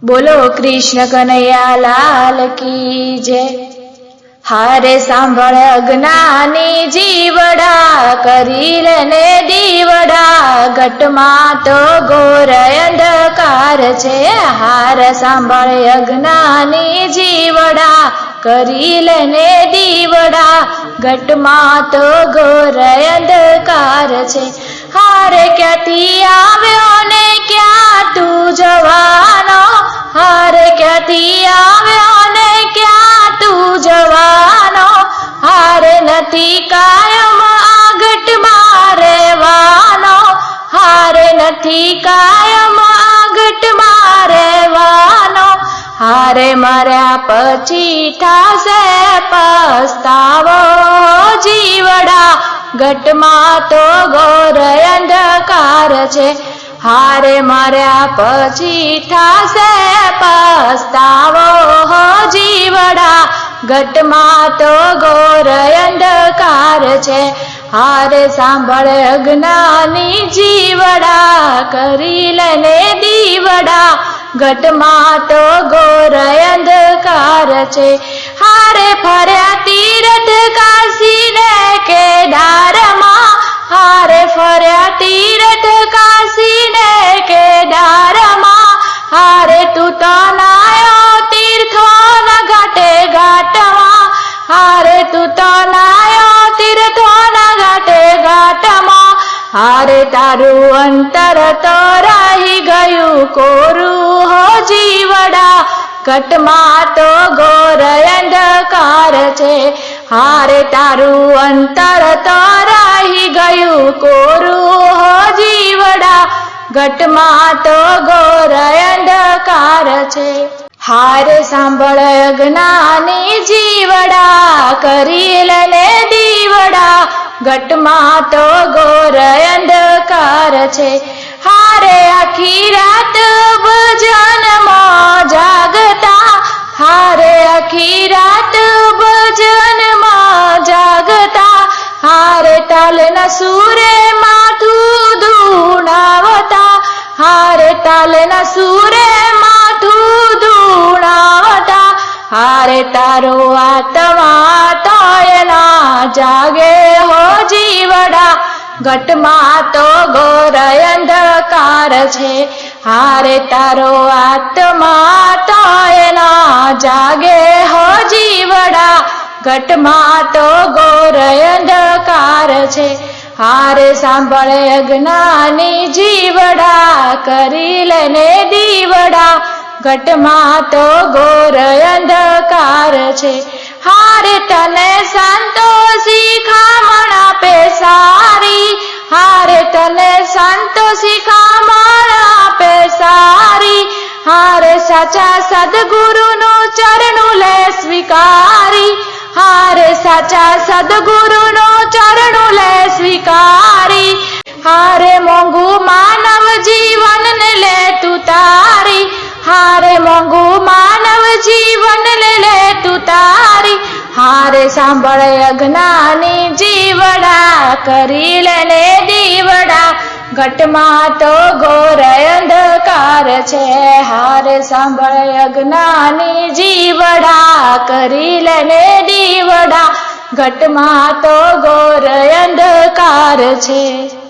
बोलो कृष्ण कन्हैया लाल की जय। हारे सांभळ अज्ञानी जीवड़ा करी लेने दीवड़ा घटमां तो घोर अंधकार छे। हार सांभळ अज्ञानी जीवड़ा करी लेने दीवड़ा घटमां तो घोर अंधकार छे। हारे क्यांथी आव्यो ने क्यां तू जवानो, हारे क्यांथी आव्यो ने क्यां तू जवानो, हारे नथी कायम आ घटमां रहेवानो, हारे नथी कायम आ घटमां रहेवानो। हारे मर्या पछी थाशे पछतावो जीवड़ा घटमां तो घोर अंधकार छे। हारे मर्या पछी थाशे पछतावो जीवड़ा घटमां तो घोर अंधकार छे। हारे सांभळ अज्ञानी जीवड़ा करी लेने दीवड़ा घटमां तो घोर अंधकार छे। हारे फर्या तीरथ काशी ने केदारमा, हारे फर्या तीरथ काशी ने केदारमा, हारे तू तो नायो तीर्थो न घाटे घाटमा, हारे तू तो नायो तीर्थो न घाटे घाटमा। हारे तारू अंतर तो रही गयु कोरू हो जीवड़ा घटमां तो घोर अंधकार छे। हारे तारू अंतर तो रही गयु कोरू हो जीवड़ा घटमां तो घोर अंधकार छे। हारे सांभळ अज्ञानी जीवड़ा करी लेने दीवड़ा घटमां तो घोर अंधकार छे। हारे आखी रात भजन में जागता, हारे आखी रात भजन में जागता, हारे ताल न सूरे माथू धूणावता, हारे ताल न सूरे माथू धूणावता। हारे तारो आत्मा तोय ना जागे हो जीवड़ा घटमां तो घोर अंधकार छे। हारे तारो आत्मा तोय ना जागे हो जीवड़ा घटमां तो घोर अंधकार छे। हारे सांभळ अज्ञानी जीवड़ा करी लेने दीवड़ा घटमां तो घोर अंधकार छे। हारे तने संतो शिखामण आपे सारी, हारे तने संतो शिखामण आपे सारी, हारे साचा सद्गुरुनु चरणु ले स्वीकारी, हारे साचा सद्गुरुनु चरणु ले स्वीकारी। हारे मोंघू मानव जीवन ने ले तू तारी, हारे मोंघू मानव जीवन ले तू तारी। हारे सांभळ अज्ञानी जीवड़ा करी लेने दीवड़ा घटमां तो घोर अंधकार छे। हारे सांभळ अज्ञानी जीवड़ा करी लेने दीवड़ा घटमां तो घोर अंधकार छे।